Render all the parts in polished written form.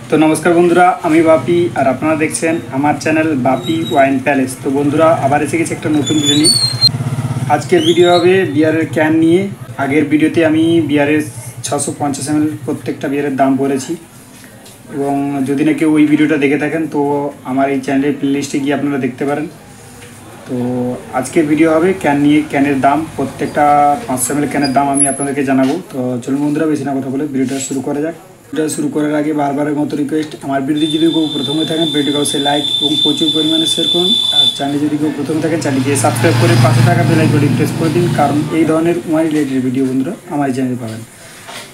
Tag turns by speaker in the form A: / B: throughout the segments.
A: तो नमस्कार बंधुरा आमी बापी और आपनारा देखছেন আমার চ্যানেল বাপি ওয়াইন প্যালেস। তো বন্ধুরা আবার এসে গেছে একটা নতুন ভিডিও নিয়ে। আজকের ভিডিও হবে বিয়ারের ক্যান নিয়ে। আগের ভিডিওতে আমি বিয়ারের 650 ml প্রত্যেকটা বিয়ারের দাম বলেছি এবং যদি না কেউ ওই ভিডিওটা দেখে থাকেন তো আমার এই চ্যানেলের প্লেলিস্টে গিয়ে আপনারা দেখতে পারেন। তো আজকের ভিডিও হবে ক্যান নিয়ে, ক্যানের দাম, প্রত্যেকটা 500 ml ক্যানের দাম আমি আপনাদেরকে জানাবো। তো চলুন বন্ধুরা বেশি না কথা বলে ভিডিওটা শুরু করা যাক। ভিডিও শুরু করার আগে বারবারের মতো রিকোয়েস্ট, আমার ভিডিও যদি কেউ প্রথমে থাকেন ভিডিওকে অবশ্যই লাইক এবং প্রচুর পরিমাণে শেয়ার করুন। আর চ্যানেলে যদি কেউ প্রথমে থাকেন চ্যানেলকে সাবস্ক্রাইব করে পাশে থাকা বেল আইকনটি প্রেস করে দিন, কারণ এই ধরনের ওয়াইন রিলেটেড ভিডিও বন্ধুরা আমার চ্যানেলে পাবেন।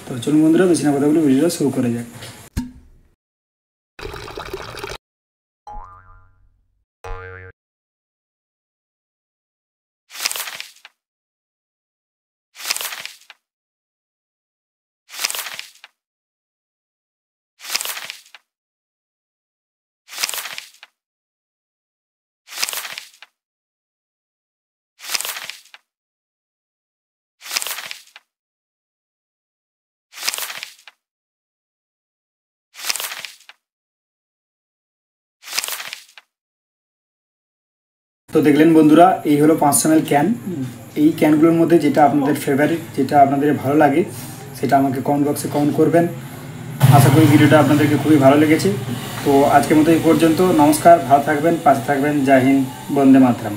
A: তো চলুন বন্ধুরা বেশি না কথা বলে ভিডিওটা শুরু করা যাক। তো দেখলেন বন্ধুরা, এই হলো 500 ml ক্যান। এই ক্যানগুলোর মধ্যে যেটা আপনাদের ফেভারিট, যেটা আপনাদের ভালো লাগে সেটা আমাকে কমেন্ট বক্সে কমেন্ট করবেন। আশা করি ভিডিওটা আপনাদেরকে খুবই ভালো লেগেছে। তো আজকের মতো এই পর্যন্ত। নমস্কার, ভালো থাকবেন, পাশে থাকবেন। জয় হিন্দ, বন্দে মাতরম।